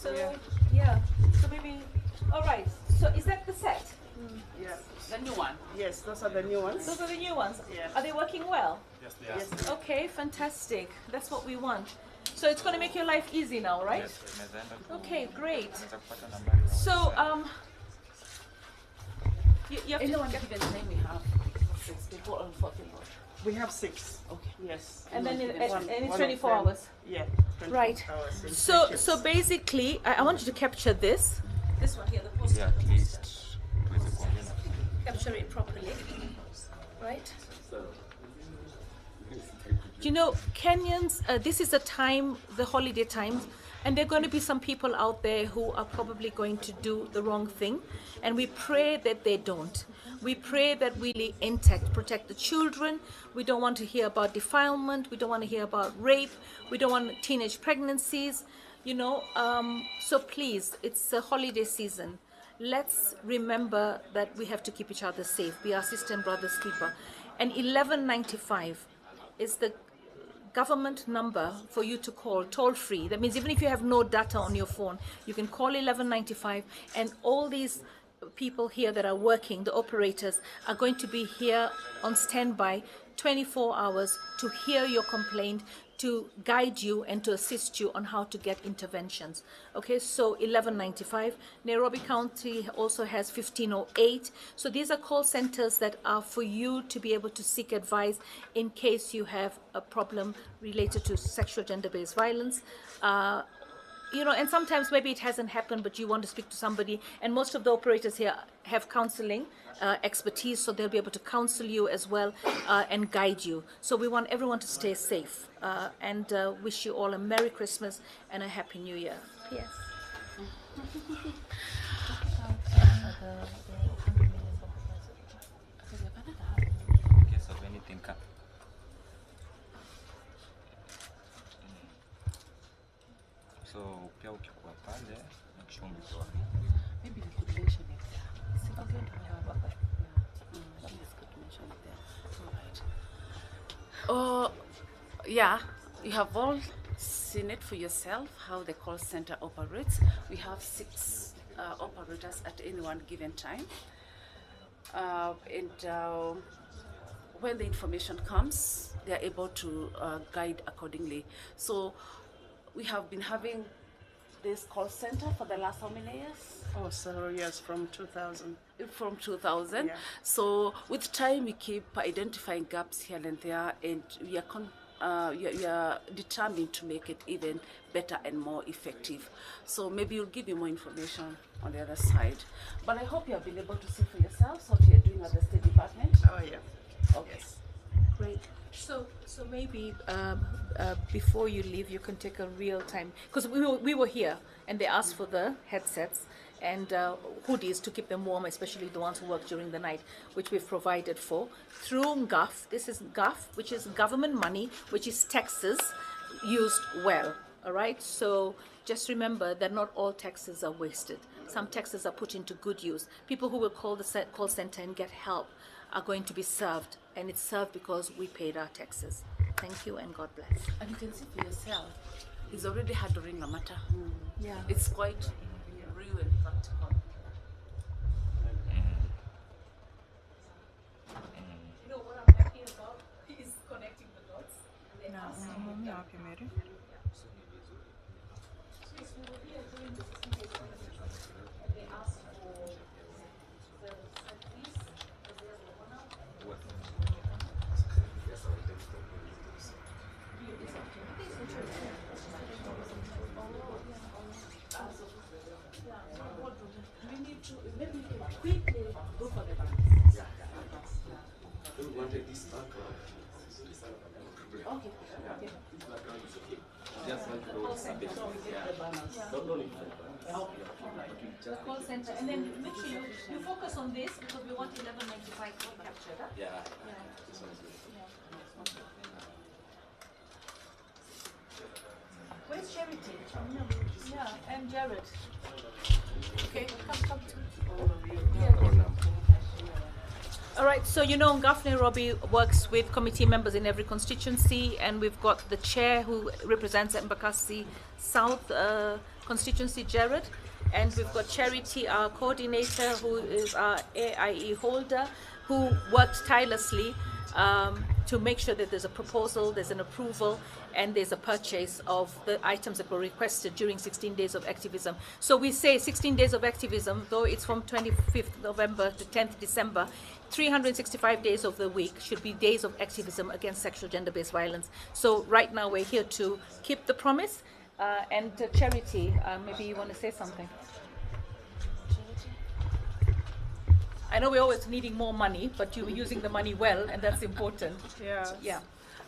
So yeah. So maybe. All right. So is that the set? Yeah. The new one. Yes, those are the new ones. Those are the new ones. Yeah. Are they working well? Yes, they are. Yes. Okay, fantastic. That's what we want. So it's going to make your life easy now, right? Yes, unawezaenda Okay, great. kuweza kupata nambari ya So WhatsApp. you have Anyone to, given time we have 6 people or 4 people. We have 6. Okay. Yes. and then One- and it's one 24 of them- hours. Yeah. 24 Right. hours in So sessions. basically, I want you to capture this. This one here, the post. Ili at least tuweze kuongea. Capture it properly. Right? You know, Kenyans, this is the time, the holiday times, and there are going to be some people out there who are probably going to do the wrong thing, and we pray that they don't. We pray that we really protect the children. We don't want to hear about defilement. We don't want to hear about rape. We don't want teenage pregnancies, you know. So please, it's a holiday season. Let's remember that we have to keep each other safe. Be our sister and brother's keeper. And 1195 is the government number for you to call, toll free. That means even if you have no data on your phone, you can call 1195, and all these people here that are working, the operators, are going to be here on standby 24 hours to hear your complaint, to guide you and to assist you on how to get interventions. Okay, so 1195. Nairobi County also has 1508. So these are call centers that are for you to be able to seek advice in case you have a problem related to sexual gender-based violence. You know, and sometimes maybe it hasn't happened, but you want to speak to somebody, and most of the operators here have counseling expertise, so they'll be able to counsel you as well and guide you. So we want everyone to stay safe and wish you all a Merry Christmas and a Happy New Year. Yes. In case of anything. So pia ukikuwa pale make sure umetoa. Maybe we could mention it there. Okay. It's good to mention it there. All right. Yeah, you have all seen it for yourself how the call center operates. We have 6 operators at any one given time. When the information comes, they are able to guide accordingly. So we have been having this call center for the last how many years? Oh, several years from 2000. From 2000. Yeah. So with time we keep identifying gaps here and there, and we are determined to make it even better and more effective. So maybe we'll give you more information on the other side. But I hope you have been able to see for yourselves what you're doing at the State Department. Oh, yeah. Okay. Yes. Great. So maybe before you leave, you can take a real time, because we were here and they asked for the headsets and hoodies to keep them warm, especially the ones who work during the night, which we've provided for through GAF. This is GAF, which is government money, which is taxes used well. All right. So just remember that not all taxes are wasted. Some taxes are put into good use. People who will call the call center and get help are going to be served, and it's served because we paid our taxes. Thank you and God bless. And you can see for yourself, he's already handling a matter. Yeah. It's quite real and practical. You know what I'm happy about is connecting the dots. They asked for the countries, as well as the one out. We need to maybe quickly go for the balance. Okay. The call center, and then make sure you focus on this because we want 1195 captured. Huh? Yeah. Where's Charity? Yeah, and Jared. Okay, come. All right, so you know GAF Nairobi works with committee members in every constituency, and we've got the chair who represents Embakasi South constituency, Jared, and we've got Charity, our coordinator, who is our AIE holder, who worked tirelessly to make sure that there's a proposal, there's an approval, and there's a purchase of the items that were requested during 16 days of activism. So we say 16 days of activism, though it's from 25th November to 10th December, 365 days of the week should be days of activism against sexual gender-based violence. So right now we're here to keep the promise. And Charity, maybe you want to say something? I know we're always needing more money, but you're using the money well, and that's important. Yes. Yeah.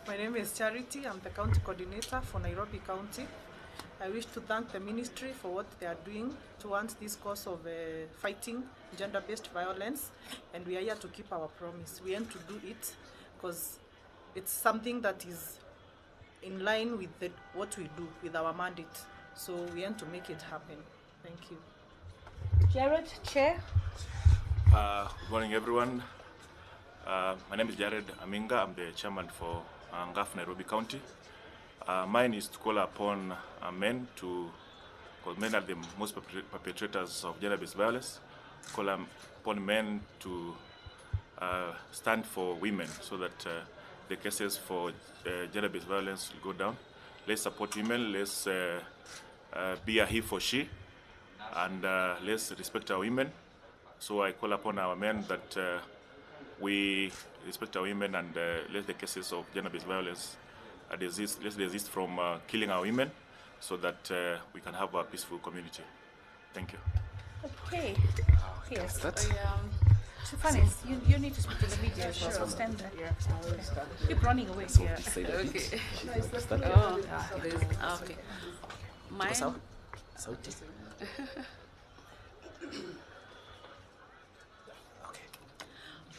My name is Charity. I'm the county coordinator for Nairobi County. I wish to thank the ministry for what they are doing towards this cause of fighting gender-based violence, and we are here to keep our promise. We aim to do it because it's something that is in line with what we do with our mandate. So we aim to make it happen. Thank you. Jared, Chair. Good morning, everyone. My name is Jared Aminga. I'm the chairman for NGAF Nairobi County. Mine is to call upon men to, because men are the most perpetrators of gender-based violence, call upon men to stand for women so that the cases for gender-based violence will go down. Let's support women, let's be a he for she, and let's respect our women. So I call upon our men that we respect our women and let the cases of gender-based violence let's desist from killing our women so that we can have a peaceful community. Thank you. Okay. Yes. Stefanis, you need to speak to the media as well, so stand there. Yeah. Keep running away. Okay. Okay. Mine.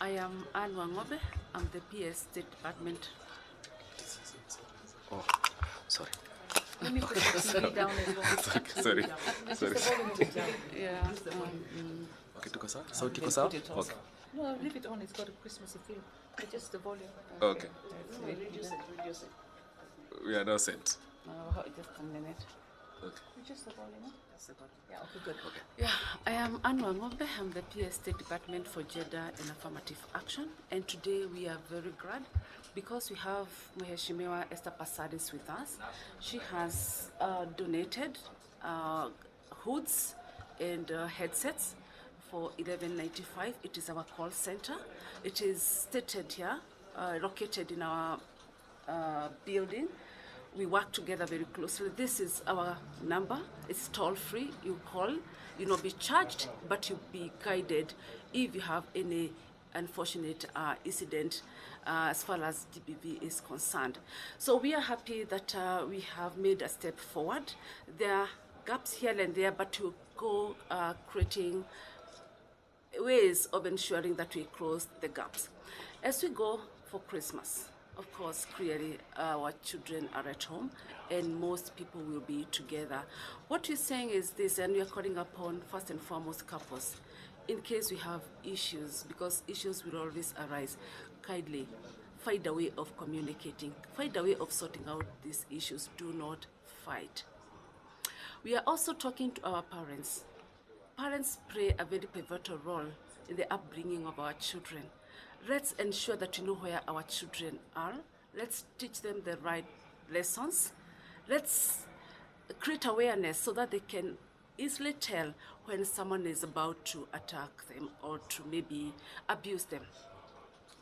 I am Anne Wangobe. I'm the PS State Department. Oh, sorry. Let me put the TV down as well. Sorry. Just the volume a bit down. Yeah. Okay, tuko sawa? Sauti iko sawa? Okay. No, leave it on. It's got a Christmassy feel. But just the volume. Okay. Reduce it. We are now set. Just a minute. Okay. Just the volume. Yeah, okay, good. Okay. Yeah, I am Anne Wangobe. I'm the PS State Department for Gender and Affirmative Action. And today we are very glad because we have Mheshimiwa Esther Passaris with us. She has donated hoods and headsets for 1195. It is our call center. It is stated here, located in our building. We work together very closely. This is our number. It's toll free. You call, you not be charged, but you'll be guided if you have any unfortunate incident as far as GBV is concerned. So we are happy that we have made a step forward. There are gaps here and there, but we go creating ways of ensuring that we close the gaps. As we go for Christmas, of course, clearly our children are at home and most people will be together. What we're saying is this, and we are calling upon first and foremost couples, in case we have issues, because issues will always arise, kindly find a way of communicating, find a way of sorting out these issues. Do not fight. We are also talking to our parents. Parents play a very pivotal role in the upbringing of our children. Let's ensure that we know where our children are. Let's teach them the right lessons. Let's create awareness so that they can easily tell when someone is about to attack them or to maybe abuse them.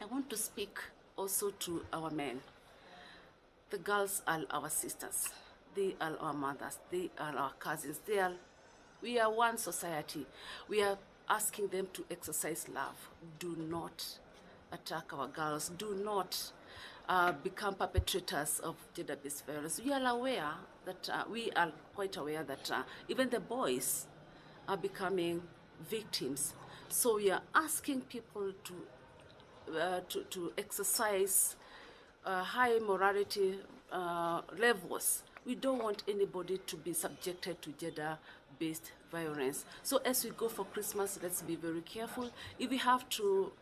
I want to speak also to our men. The girls are our sisters. They are our mothers. They are our cousins. We are one society. We are asking them to exercise love. Do not attack our girls. Do not become perpetrators of gender-based violence. We are aware that we are quite aware that even the boys are becoming victims. So we are asking people to exercise high morality levels. We don't want anybody to be subjected to gender-based violence. So as we go for Christmas, let's be very careful. If we have to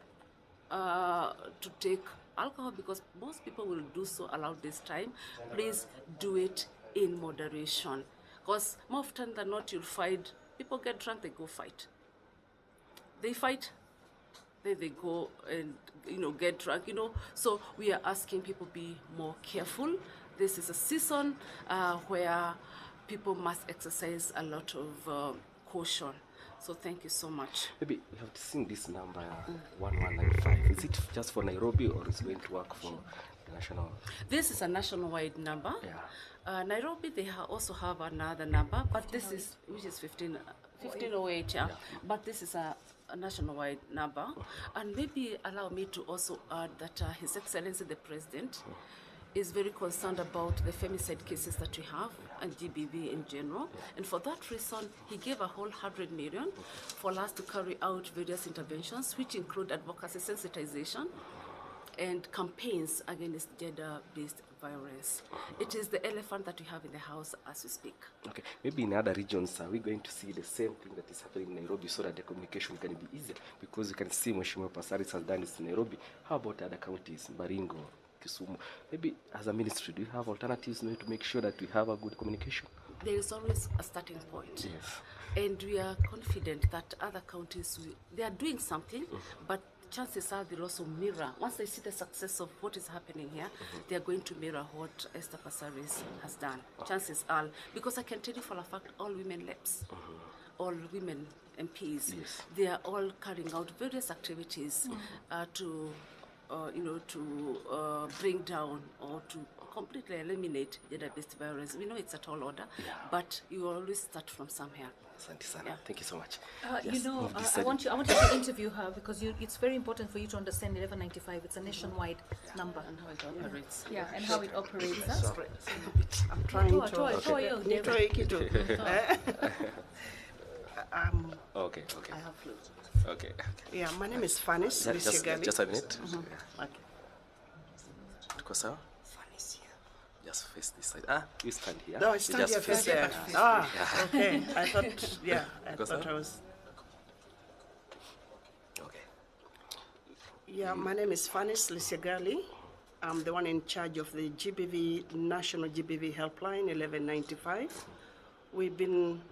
take alcohol, because most people will do so around this time, please do it in moderation. Because more often than not, you'll find people get drunk, they go fight. They fight, then they go and, get drunk, So we are asking people be more careful. This is a season where people must exercise a lot of caution. So thank you so much. Maybe we have to sing this number 1195. Is it just for Nairobi or is it going to work for the national? This is a nationwide number. Yeah. Nairobi, they also have another number, but this is, which is 1508, yeah. But this is a nationwide number. And maybe allow me to also add that His Excellency the President is very concerned about the femicide cases that we have and GBV in general. And for that reason, he gave a whole 100 million for us to carry out various interventions, which include advocacy sensitization and campaigns against gender-based violence. It is the elephant that we have in the house as we speak. Okay, maybe in other regions, are we going to see the same thing that is happening in Nairobi so that the communication can be easier? Because you can see Mheshimiwa Passaris has done this in Nairobi. How about other counties, Baringo, Kisumu? Maybe as a ministry, do you have alternatives to make sure that we have a good communication? There is always a starting point. Yes. And we are confident that other counties, they are doing something, but chances are they'll also mirror. Once they see the success of what is happening here, they are going to mirror what Esther Passaris has done. Chances are, because I can tell you for a fact, all women reps, all women MPs, Yes. they are all carrying out various activities to bring down or to completely eliminate gender-based violence. We know it's a tall order, but you always start from somewhere. Asante sana. Yeah. Thank you so much. I want you to interview her because it's very important for you to understand 1195. It's a nationwide number. And how it operates. Yeah, and how it operates. I'm trying to. Nitoe kitu. Okay. I have flu. Okay. Yeah, my name is Fanis Lisiagali. Just a minute. Okay. Tuko sawa? Just face this side. You stand here. No, I You stand just here face face there. Yeah. Okay. I thought, Go, sir. I was. Okay. Yeah, my name is Fanis Lisiagali. I'm the one in charge of the GBV, National GBV Helpline 1195. We've been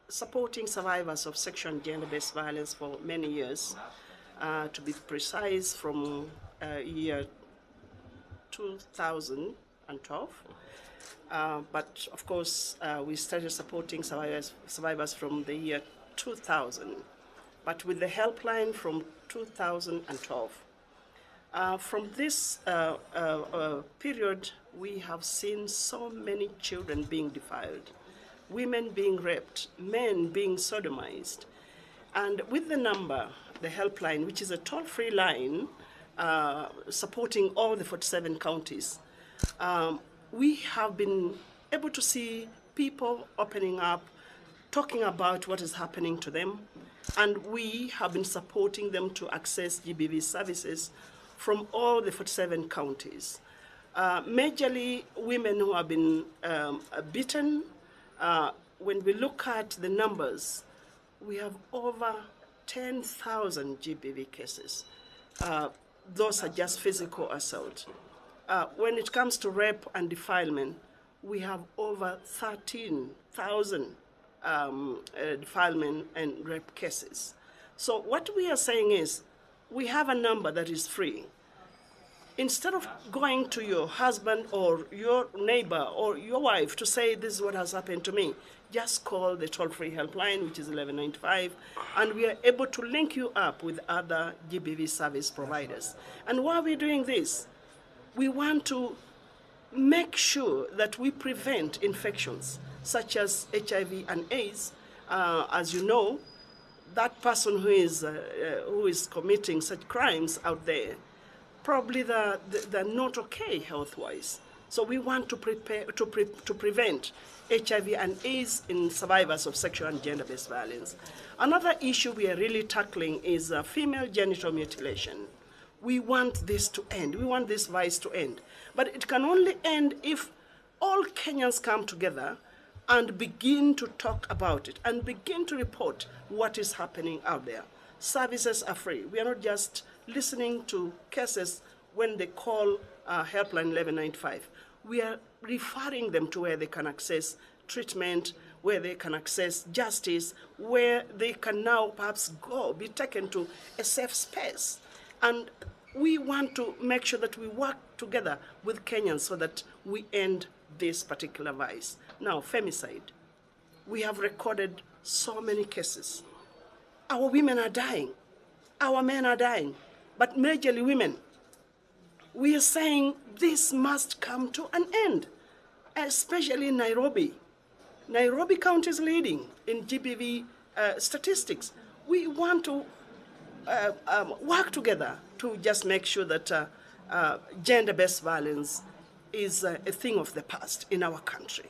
supporting survivors of sexual and gender-based violence for many years. To be precise, from year 2012. But of course, we started supporting survivors from the year 2000, but with the helpline from 2012. From this period, we have seen so many children being defiled, women being raped, men being sodomized. And with the number, the helpline, which is a toll-free line supporting all the 47 counties, we have been able to see people opening up, talking about what is happening to them, and we have been supporting them to access GBV services from all the 47 counties. Majorly women who have been beaten. When we look at the numbers, we have over 10,000 GBV cases. Those are just physical assault. When it comes to rape and defilement, we have over 13,000 defilement and rape cases. So what we are saying is, we have a number that is free. Instead of going to your husband or your neighbor or your wife to say, this is what has happened to me, just call the toll-free helpline, which is 1195, and we are able to link you up with other GBV service providers. And why are we doing this? We want to make sure that we prevent infections such as HIV and AIDS. As you know, that person who is committing such crimes out there, probably they're not okay health-wise. So we want to prevent HIV and AIDS in survivors of sexual and gender-based violence. Another issue we are really tackling is female genital mutilation. We want this to end. We want this vice to end. But it can only end if all Kenyans come together and begin to talk about it and begin to report what is happening out there. Services are free. We are not just listening to cases when they call helpline 1195. We are referring them to where they can access treatment, where they can access justice, where they can now perhaps be taken to a safe space. And we want to make sure that we work together with Kenyans so that we end this particular vice. Now, femicide. We have recorded so many cases. Our women are dying. Our men are dying. But majorly women. We are saying this must come to an end, especially in Nairobi. Nairobi County is leading in GBV statistics. We want to work together to just make sure that gender-based violence is a thing of the past in our country.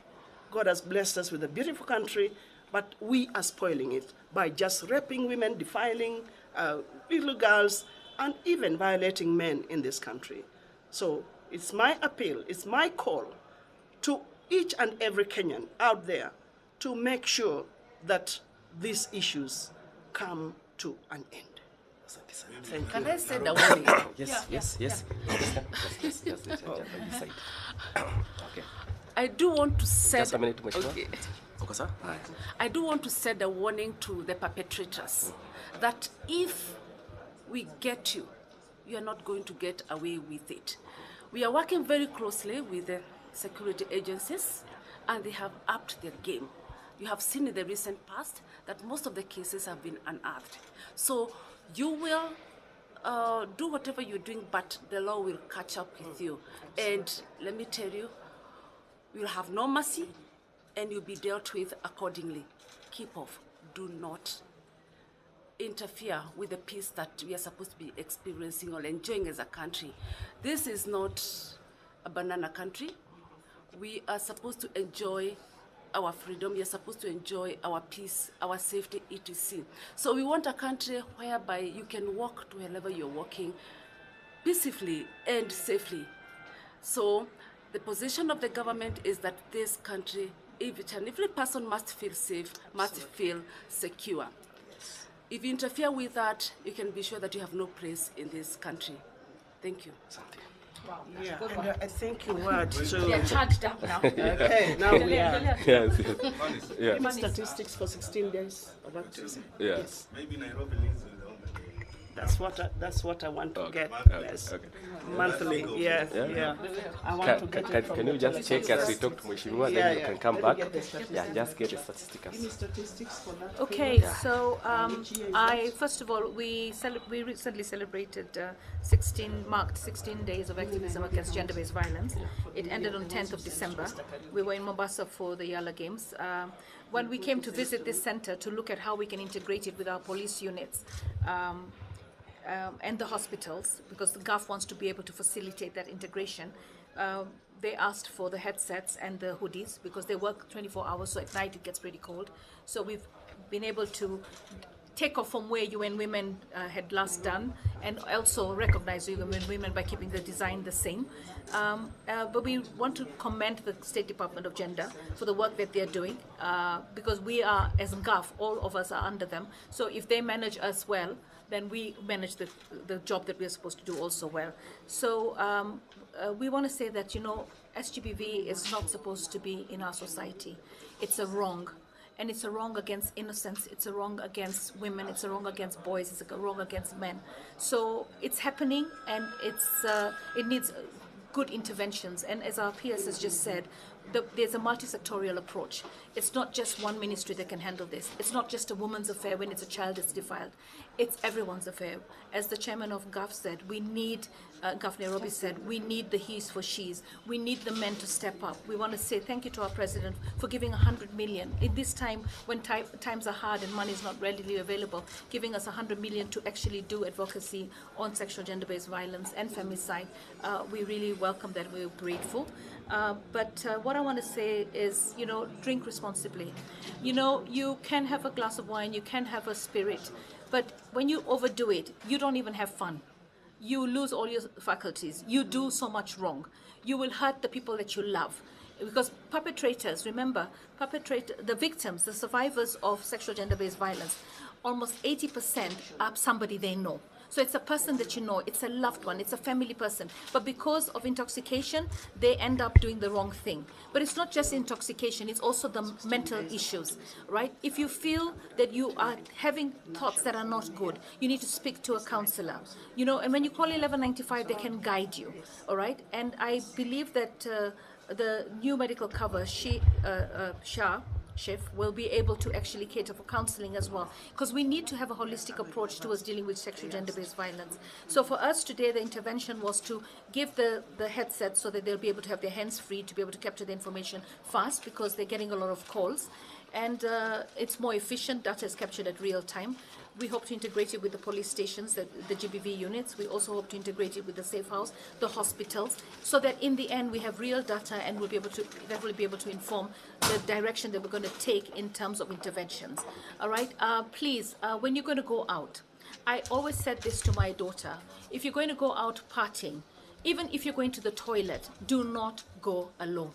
God has blessed us with a beautiful country, but we are spoiling it by just raping women, defiling little girls, and even violating men in this country. So it's my appeal, it's my call to each and every Kenyan out there to make sure that these issues come to an end. Thank you. Can I send a warning? Yes. Okay. I do want to send. Just a minute, Mheshimiwa. Okay. Okay, sir. I do want to send a warning to the perpetrators that if we get you, you are not going to get away with it. We are working very closely with the security agencies, and they have upped their game. You have seen in the recent past that most of the cases have been unearthed. So you will do whatever you're doing, but the law will catch up with you. And let me tell you, you'll have no mercy, and you'll be dealt with accordingly. Keep off. Do not interfere with the peace that we are supposed to be experiencing or enjoying as a country. This is not a banana country. We are supposed to enjoy our freedom. We are supposed to enjoy our peace, our safety, etc. So we want a country whereby you can walk to wherever you're walking peacefully and safely. So the position of the government is that this country, every person must feel safe, must feel secure. If you interfere with that, you can be sure that you have no place in this country. Thank you. Wow, yeah, and I think you were We are charged up now. Okay, now we are. Yes. Yeah. Give me statistics for 16 days of activism. Yeah. Yes. Maybe Nairobi leads in the own. That's what I want to get. Yes. Okay. Monthly. Yeah. I want to get it from Can you the just check as we collectors. talk to Mheshimiwa, Yeah, then you yeah. can come Let me back. get the statistics. Yeah, just get the Give me statistics. statistics for that. Okay, so first of all, we recently celebrated 16 days of activism against gender-based violence. It ended on 10th of December. We were in Mombasa for the Yala Games. When we came to visit this center to look at how we can integrate it with our police units, and the hospitals, because the GAF wants to be able to facilitate that integration. They asked for the headsets and the hoodies because they work 24 hours, so at night it gets pretty cold. So we've been able to take off from where UN Women had last done, and also recognize UN Women by keeping the design the same. But we want to commend the State Department of Gender for the work that they're doing, because we are, as GAF, all of us are under them. So if they manage us well, then we manage the job that we're supposed to do also well. So we want to say that, SGBV is not supposed to be in our society. It's a wrong. And it's a wrong against innocence, it's a wrong against women, it's a wrong against boys, it's a wrong against men. So it's happening, and it needs good interventions. And as our PS has just said, there's a multi-sectorial approach. It's not just one ministry that can handle this. It's not just a woman's affair when it's a child that's defiled. It's everyone's affair. As the chairman of GAF said, we need, GAF Nairobi said, we need the he's for she's. We need the men to step up. We want to say thank you to our president for giving 100 million. In this time, when times are hard and money is not readily available, giving us 100 million to actually do advocacy on sexual gender-based violence and femicide. We really welcome that. We're grateful. But what I want to say is, drink responsibly. You can have a glass of wine, you can have a spirit, but when you overdo it, you don't even have fun. You lose all your faculties. You do so much wrong. You will hurt the people that you love. Because perpetrators, remember, the victims, the survivors of sexual gender-based violence, almost 80% are somebody they know. So it's a person that you know, it's a loved one, it's a family person. But because of intoxication, they end up doing the wrong thing. But it's not just intoxication, it's also the mental issues, right? If you feel that you are having thoughts that are not good, you need to speak to a counselor. You know, and when you call 1195, they can guide you, all right? And I believe that the new medical cover, SHA, Chef, will be able to actually cater for counseling as well, because we need to have a holistic approach towards dealing with sexual gender-based violence. So for us today, the intervention was to give the headset so that they'll be able to have their hands free to be able to capture the information fast, because they're getting a lot of calls, and it's more efficient. Data is captured at real time. We hope to integrate it with the police stations, the GBV units. We also hope to integrate it with the safe house, the hospitals, so that in the end we have real data, and we'll be able to, that will be able to inform the direction that we're going to take in terms of interventions. All right, please, when you're going to go out, I always said this to my daughter: if you're going to go out partying, even if you're going to the toilet, do not go alone.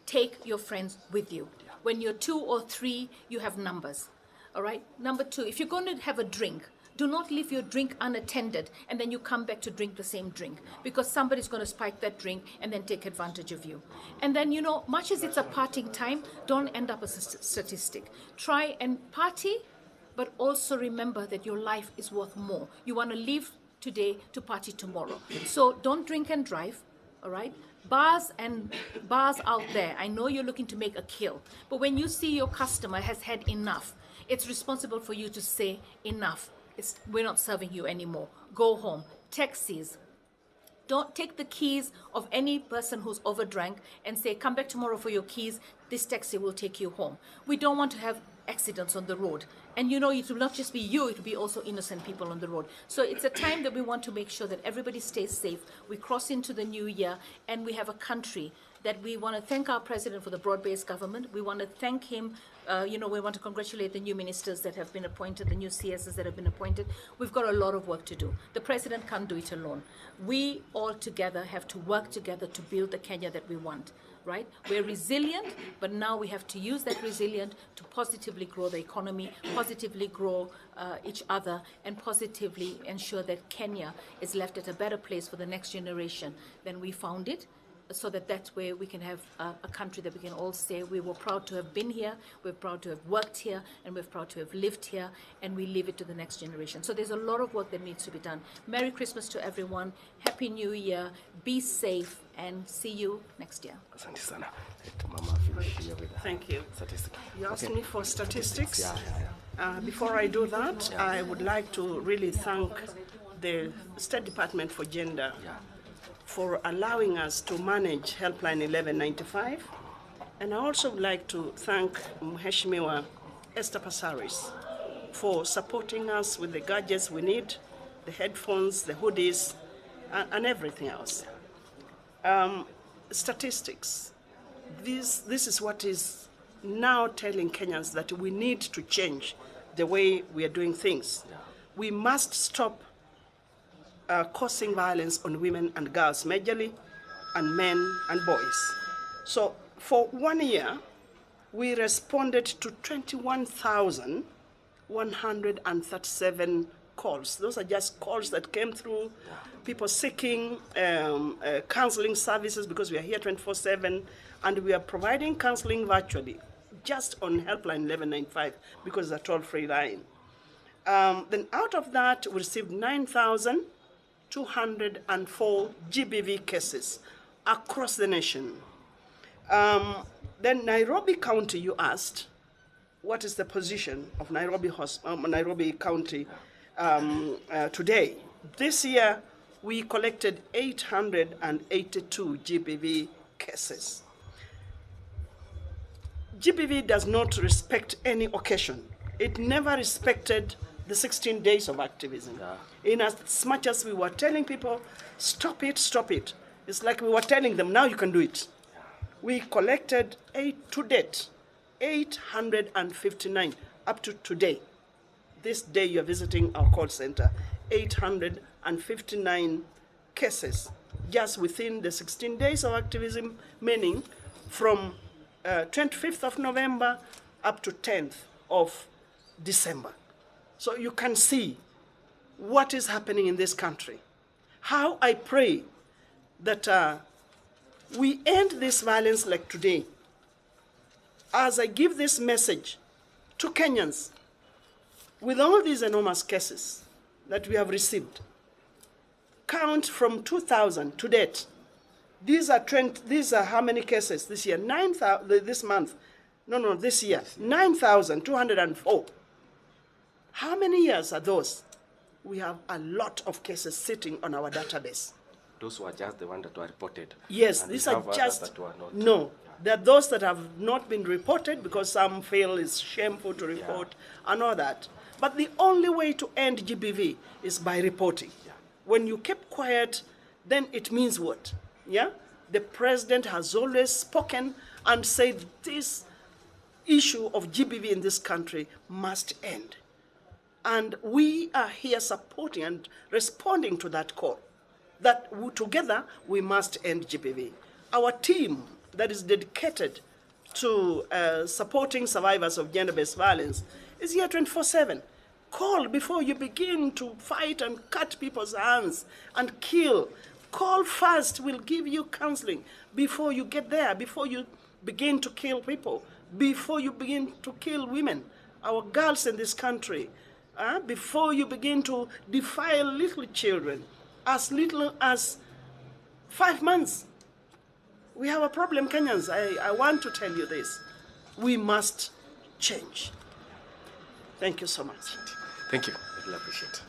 Take your friends with you. When you're 2 or 3, you have numbers. All right. Number 2, if you're going to have a drink, do not leave your drink unattended and then you come back to drink the same drink, because somebody's going to spike that drink and then take advantage of you. And then, you know, much as it's a partying time, don't end up as a statistic. Try and party, but also remember that your life is worth more. You want to live today to party tomorrow. So don't drink and drive. All right. Bars out there, I know you're looking to make a kill, but when you see your customer has had enough, it's responsible for you to say enough. We're not serving you anymore. Go home. Taxis, don't take the keys of any person who's overdrank and say, come back tomorrow for your keys. This taxi will take you home. We don't want to have accidents on the road. And you know, it will not just be you, it will be also innocent people on the road. So it's a time that we want to make sure that everybody stays safe. We cross into the new year, and we have a country that we want to thank our president for the broad-based government. We want to thank him. You know, we want to congratulate the new ministers that have been appointed, the new CSs that have been appointed. We've got a lot of work to do. The president can't do it alone. We all together have to work together to build the Kenya that we want, right? We're resilient, but now we have to use that resilience to positively grow the economy, positively grow each other, and positively ensure that Kenya is left at a better place for the next generation than we found it, so that way we can have a country that we can all say we were proud to have been here, we're proud to have worked here, and we're proud to have lived here, and we leave it to the next generation. So there's a lot of work that needs to be done. Merry Christmas to everyone. Happy New Year. Be safe, and see you next year. Asante sana. Mama finish here with Thank you. statistics. You asked me for statistics. Yeah. Before I do that, I would like to really thank the State Department for Gender for allowing us to manage Helpline 1195. And I also would like to thank Mheshimiwa Esther Passaris for supporting us with the gadgets we need, the headphones, the hoodies, and everything else. Statistics. This is what is now telling Kenyans that we need to change the way we are doing things. We must stop causing violence on women and girls majorly, and men and boys. So for 1 year, we responded to 21,137 calls. Those are just calls that came through, people seeking counseling services, because we are here 24/7, and we are providing counseling virtually, just on Helpline 1195, because it's a toll-free line. Then out of that, we received 9,204 GBV cases across the nation. Then Nairobi County, you asked, what is the position of Nairobi County today? This year, we collected 882 GBV cases. GBV does not respect any occasion. It never respected the 16 days of activism. In as much as we were telling people, stop it, it's like we were telling them, now you can do it. We collected 859 up to today. This day you're visiting our call center, 859 cases just within the 16 days of activism, meaning from 25th of November up to 10th of December. So you can see what is happening in this country. How I pray that we end this violence like today. As I give this message to Kenyans, with all these enormous cases that we have received, count from 2000 to date. These are how many cases this year? 9,000 this month. No, this year. 9,204. How many years are those? We have a lot of cases sitting on our database. Those were just the ones that were reported. Yes, and these we are have just, others that were not. no. There are those that have not been reported because some feel it's shameful to report and all that. But the only way to end GBV is by reporting. Yeah. When you keep quiet, then it means what? Yeah? The president has always spoken and said this issue of GBV in this country must end. And we are here supporting and responding to that call, that together we must end GBV. Our team that is dedicated to supporting survivors of gender-based violence is here 24/7. Call before you begin to fight and cut people's hands and kill. Call first, we'll give you counseling before you get there, before you begin to kill people, before you begin to kill women, our girls in this country, before you begin to defile little children, as little as 5 months. We have a problem, Kenyans. I want to tell you this. We must change. Thank you so much. Thank you. I really appreciate it.